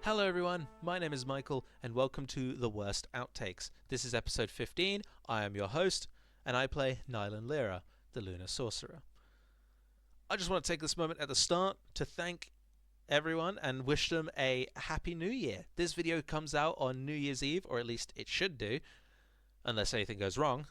Hello everyone, my name is Michael and welcome to The Worst Outtakes. This is episode 15, I am your host, and I play Nylan Lyra, the Lunar Sorcerer. I just want to take this moment at the start to thank everyone and wish them a Happy New Year. This video comes out on New Year's Eve, or at least it should do, unless anything goes wrong.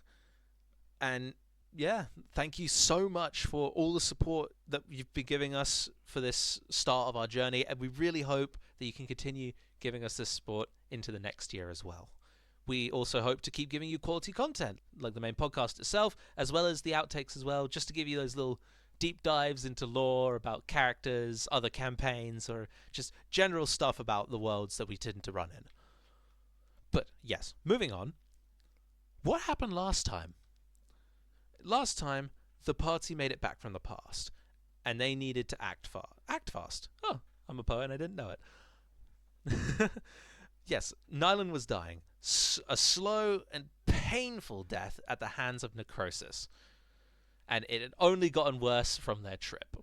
And yeah, thank you so much for all the support that you've been giving us for this start of our journey, and we really hope that you can continue giving us this support into the next year as well. We also hope to keep giving you quality content, like the main podcast itself, as well as the outtakes as well, just to give you those little deep dives into lore about characters, other campaigns, or just general stuff about the worlds that we tend to run in. But yes, moving on. What happened last time? Last time, the party made it back from the past, and they needed to act fast. Oh, I'm a poet and I didn't know it. Yes, Nylan was dying. A slow and painful death at the hands of necrosis. And it had only gotten worse from their trip.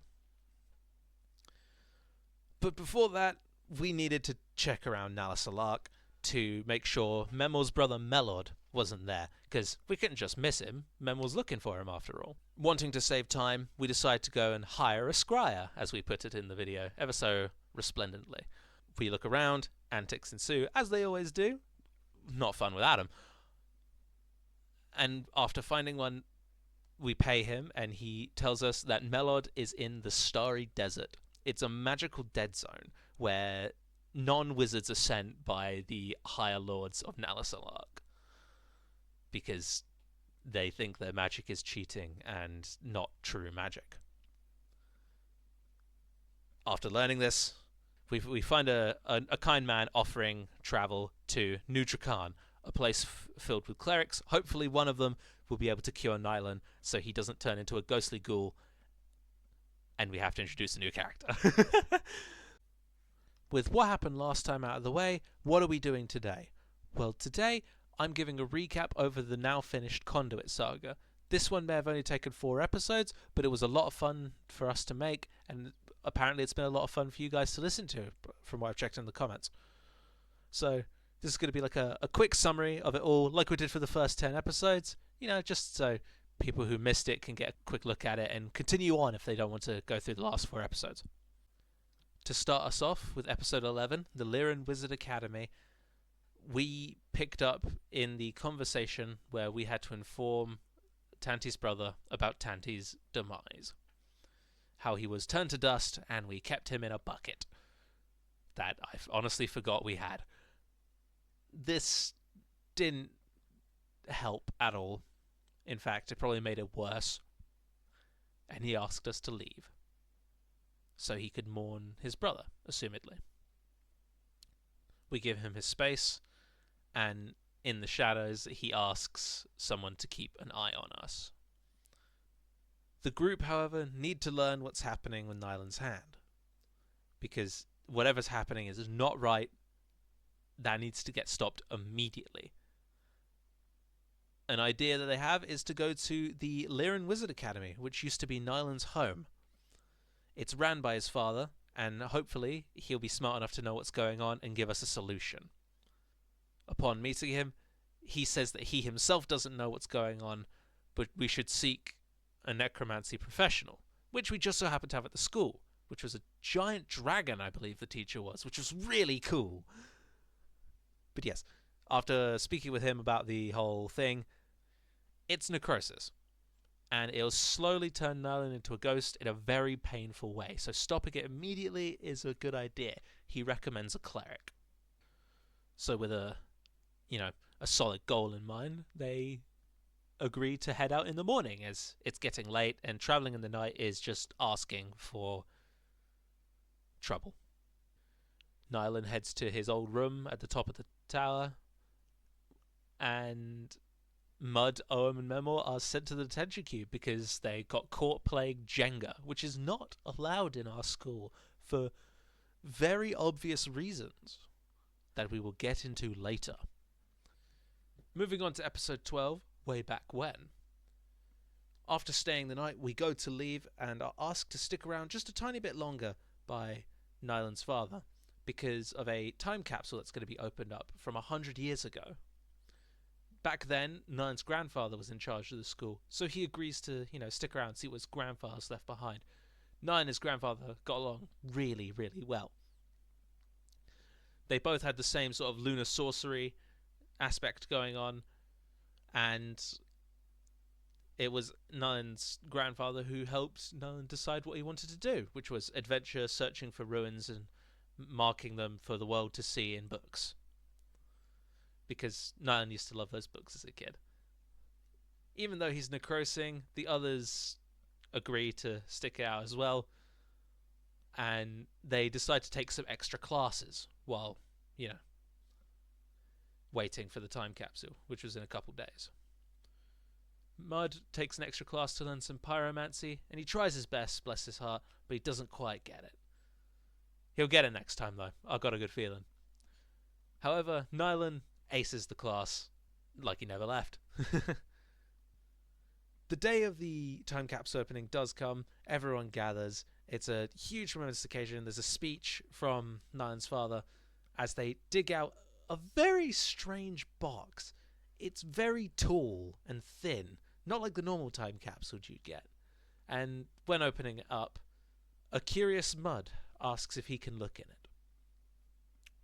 But before that, we needed to check around Nalasalark to make sure Memor's brother Melod wasn't there, because we couldn't just miss him. Mem was looking for him after all. Wanting to save time, we decided to go and hire a scryer, as we put it in the video, ever so resplendently. We look around, antics ensue, as they always do. Not fun without him. And after finding one, we pay him, and he tells us that Melod is in the Starry Desert. It's a magical dead zone, where non-wizards are sent by the higher lords of Nalasalark, because they think their magic is cheating and not true magic. After learning this, we find a kind man offering travel to Nudrakan, a place filled with clerics. Hopefully one of them will be able to cure Nylan so he doesn't turn into a ghostly ghoul, and we have to introduce a new character. With what happened last time out of the way, what are we doing today? Well, today I'm giving a recap over the now finished Conduit saga. This one may have only taken 4 episodes, but it was a lot of fun for us to make, and apparently it's been a lot of fun for you guys to listen to, from what I've checked in the comments. So this is going to be like a quick summary of it all, like we did for the first 10 episodes, just so people who missed it can get a quick look at it and continue on if they don't want to go through the last 4 episodes. To start us off with episode 11, the Lyran Wizard Academy, we picked up in the conversation where we had to inform Tanti's brother about Tanti's demise. How he was turned to dust and we kept him in a bucket that I honestly forgot we had. This didn't help at all. In fact, it probably made it worse. And he asked us to leave, so he could mourn his brother, assumedly. We give him his space, and in the shadows he asks someone to keep an eye on us. The group, however, need to learn what's happening with Nylan's hand, because whatever's happening is not right. That needs to get stopped immediately. An idea that they have is to go to the Lyran Wizard Academy, which used to be Nylan's home. It's ran by his father, and hopefully he'll be smart enough to know what's going on and give us a solution. Upon meeting him, he says that he himself doesn't know what's going on, but we should seek a necromancy professional, which we just so happened to have at the school, which was a giant dragon, I believe the teacher was, which was really cool. But yes, after speaking with him about the whole thing, it's necrosis, and it'll slowly turn Nylan into a ghost in a very painful way, so stopping it immediately is a good idea. He recommends a cleric. So with a solid goal in mind, they agree to head out in the morning, as it's getting late and traveling in the night is just asking for trouble. Nylan heads to his old room at the top of the tower, and Mud, Oem, and Memor are sent to the detention cube because they got caught playing Jenga, which is not allowed in our school for very obvious reasons that we will get into later. Moving on to episode 12, Way Back When. After staying the night, we go to leave and are asked to stick around just a tiny bit longer by Nylan's father, because of a time capsule that's going to be opened up from 100 years ago. Back then, Nine's grandfather was in charge of the school, so he agrees to, stick around and see what his grandfather's left behind. Nine and his grandfather got along really, really well. They both had the same sort of lunar sorcery aspect going on, and it was Nine's grandfather who helped Nine decide what he wanted to do, which was adventure, searching for ruins and marking them for the world to see in books. Because Nine used to love those books as a kid. Even though he's necrosing, the others agree to stick it out as well, and they decide to take some extra classes while, waiting for the time capsule, which was in a couple days. Mud takes an extra class to learn some pyromancy, and he tries his best, bless his heart, but he doesn't quite get it. He'll get it next time, though. I've got a good feeling. However, Nylan aces the class like he never left. The day of the time capsule opening does come. Everyone gathers. It's a huge momentous occasion. There's a speech from Nylan's father as they dig out a very strange box. It's very tall and thin, not like the normal time capsule you'd get. And when opening it up, a curious Mud asks if he can look in it.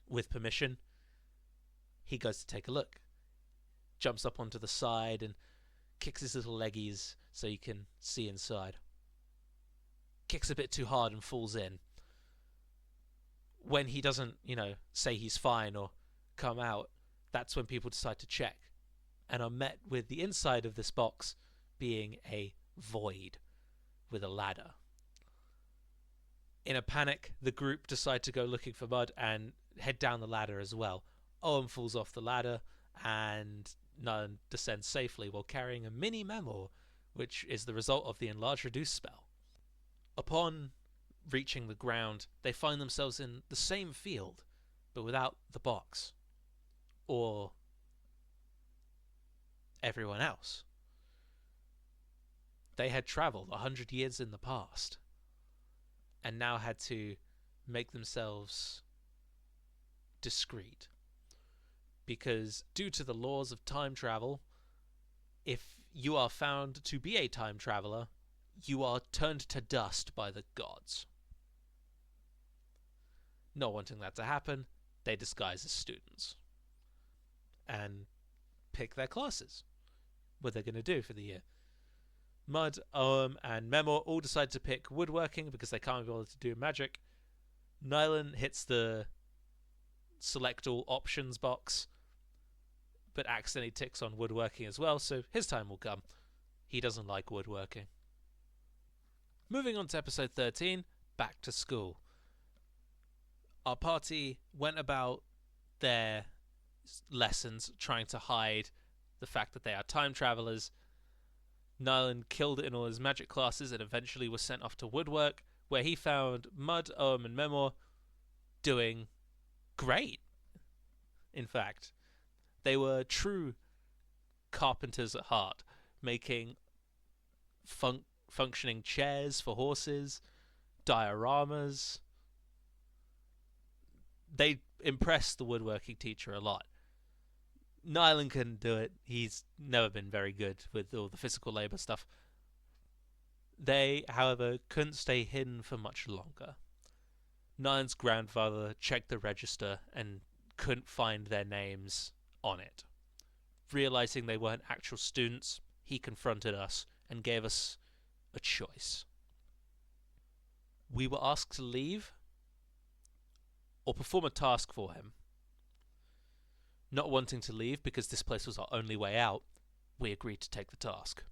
With permission, he goes to take a look. Jumps up onto the side and kicks his little leggies so you can see inside. Kicks a bit too hard and falls in. When he doesn't, say he's fine or come out, that's when people decide to check, and are met with the inside of this box being a void with a ladder. In a panic, the group decide to go looking for Mud and head down the ladder as well. Owen falls off the ladder, and None descends safely while carrying a mini memo, which is the result of the enlarge reduce spell. Upon reaching the ground, they find themselves in the same field, but without the box. Or everyone else. They had travelled 100 years in the past, and now had to make themselves discreet. Because due to the laws of time travel, if you are found to be a time traveller, you are turned to dust by the gods. Not wanting that to happen, they disguise as students and pick their classes, what they're going to do for the year. Mud, and Memor all decide to pick woodworking because they can't be able to do magic. Nylan hits the select all options box, but accidentally ticks on woodworking as well, so his time will come. He doesn't like woodworking. Moving on to episode 13, back to school. Our party went about their lessons trying to hide the fact that they are time travelers. Nylan killed it in all his magic classes and eventually was sent off to woodwork, where he found Mud, Ohm, and Memor doing great. In fact, they were true carpenters at heart, making functioning chairs for horses, dioramas. They impressed the woodworking teacher a lot. Nylan couldn't do it. He's never been very good with all the physical labour stuff. They, however, couldn't stay hidden for much longer. Nylan's grandfather checked the register and couldn't find their names on it. Realizing they weren't actual students, he confronted us and gave us a choice. We were asked to leave or perform a task for him. Not wanting to leave because this place was our only way out, we agreed to take the task.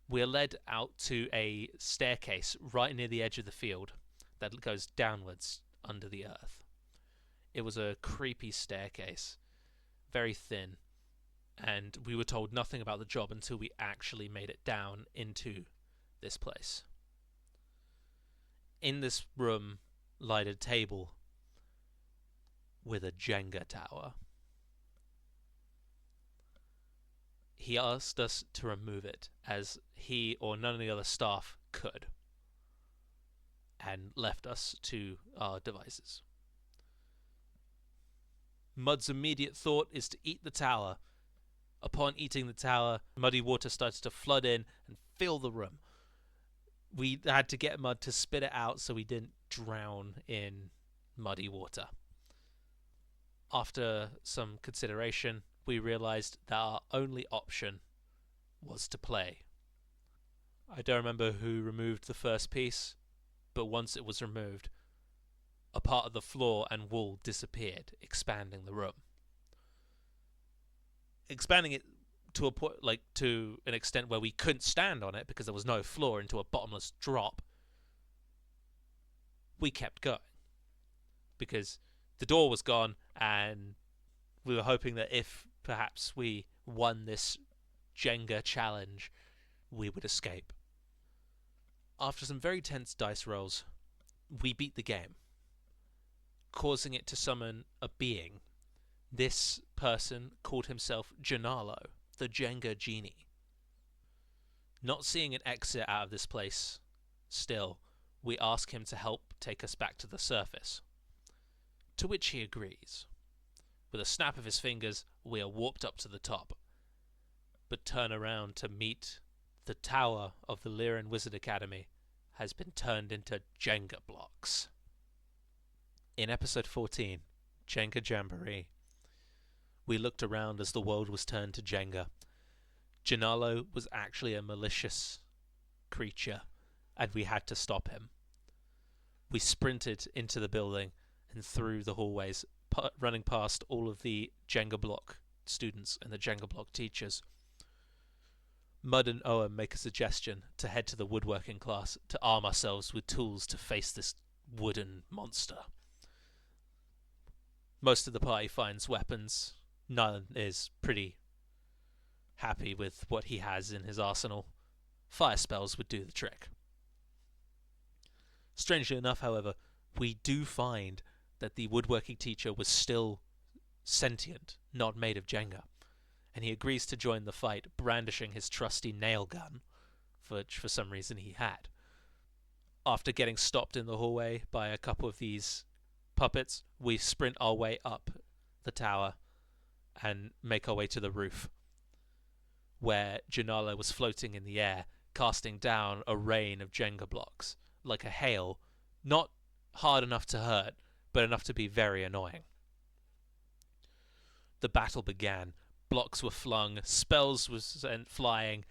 We are led out to a staircase right near the edge of the field that goes downwards under the earth. It was a creepy staircase, very thin, and we were told nothing about the job until we actually made it down into this place. In this room lied a table with a Jenga tower. He asked us to remove it, as he or none of the other staff could, and left us to our devices. Mud's immediate thought is to eat the tower. Upon eating the tower, muddy water starts to flood in and fill the room. We had to get Mud to spit it out so we didn't drown in muddy water. After some consideration, we realized that our only option was to play. I don't remember who removed the first piece, but once it was removed, a part of the floor and wall disappeared, expanding the room. Expanding it to a point, to an extent where we couldn't stand on it because there was no floor, into a bottomless drop. We kept going because the door was gone, and we were hoping that if perhaps we won this Jenga challenge, we would escape. After some very tense dice rolls, we beat the game, causing it to summon a being. This person called himself Janalo, the Jenga Genie. Not seeing an exit out of this place still, we ask him to help take us back to the surface, to which he agrees. With a snap of his fingers, we are warped up to the top, but turn around to meet the tower of the Lyran Wizard Academy has been turned into Jenga blocks. In episode 14, Jenga Jamboree, we looked around as the world was turned to Jenga. Janalo was actually a malicious creature, and we had to stop him. We sprinted into the building and through the hallways, running past all of the Jenga block students and the Jenga block teachers. Mud and Owen make a suggestion to head to the woodworking class to arm ourselves with tools to face this wooden monster. Most of the party finds weapons. Nyland is pretty happy with what he has in his arsenal. Fire spells would do the trick. Strangely enough, however, we do find that the woodworking teacher was still sentient, not made of Jenga, and he agrees to join the fight, brandishing his trusty nail gun, which for some reason he had. After getting stopped in the hallway by a couple of these puppets, we sprint our way up the tower and make our way to the roof, where Janala was floating in the air, casting down a rain of Jenga blocks, like a hail, not hard enough to hurt, but enough to be very annoying. The battle began. Blocks were flung, spells were sent flying.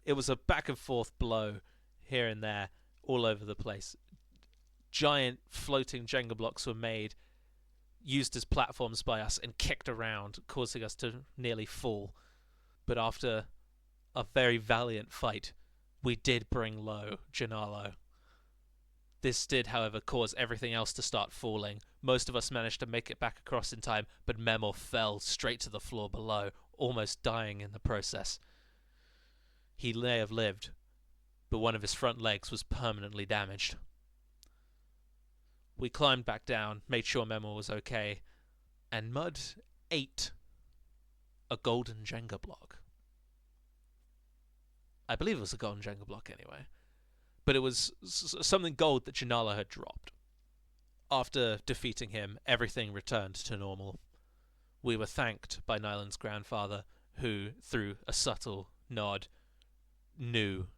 It was a back and forth blow here and there, all over the place. Giant floating Jenga blocks were made, used as platforms by us, and kicked around, causing us to nearly fall. But after a very valiant fight, we did bring low Janalo. This did, however, cause everything else to start falling. Most of us managed to make it back across in time, but Memor fell straight to the floor below, almost dying in the process. He may have lived, but one of his front legs was permanently damaged. We climbed back down, made sure Memor was okay, and Mud ate a golden Jenga block. I believe it was a golden Jenga block anyway. But it was something gold that Janala had dropped. After defeating him, everything returned to normal. We were thanked by Nyland's grandfather, who, through a subtle nod, knew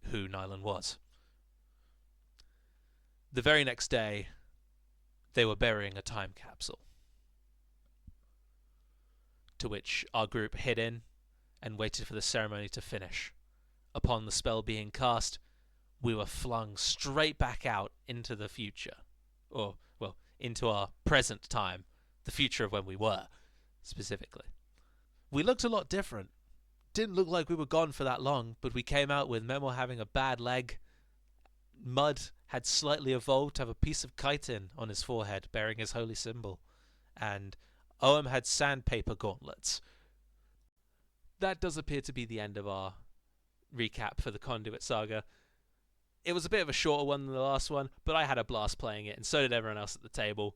who Nyland was. The very next day, they were burying a time capsule, to which our group hid in and waited for the ceremony to finish. Upon the spell being cast, we were flung straight back out into the future. Or, well, into our present time. The future of when we were, specifically. We looked a lot different. Didn't look like we were gone for that long, but we came out with Memor having a bad leg. Mud had slightly evolved to have a piece of chitin on his forehead, bearing his holy symbol. And Oem had sandpaper gauntlets. That does appear to be the end of our recap for the Conduit Saga. It was a bit of a shorter one than the last one, but I had a blast playing it, and so did everyone else at the table.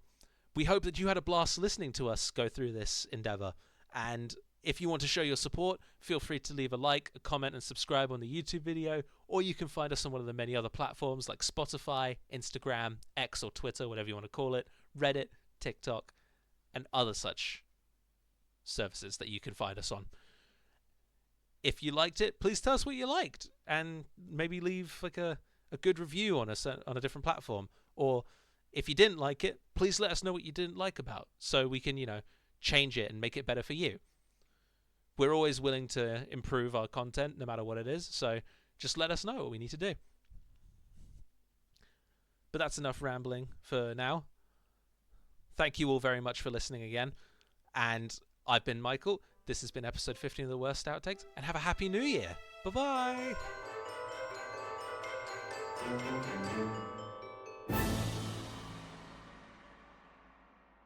We hope that you had a blast listening to us go through this endeavour, and if you want to show your support, feel free to leave a like, a comment, and subscribe on the YouTube video, or you can find us on one of the many other platforms like Spotify, Instagram, X or Twitter, whatever you want to call it, Reddit, TikTok. and other such services that you can find us on. If you liked it, please tell us what you liked, and maybe leave like a good review on a different platform. Or if you didn't like it, please let us know what you didn't like about, so we can, change it and make it better for you. We're always willing to improve our content, no matter what it is, so just let us know what we need to do. But that's enough rambling for now. Thank you all very much for listening again. And I've been Michael. This has been episode 15 of The Worst Outtakes. And have a happy new year. Bye-bye.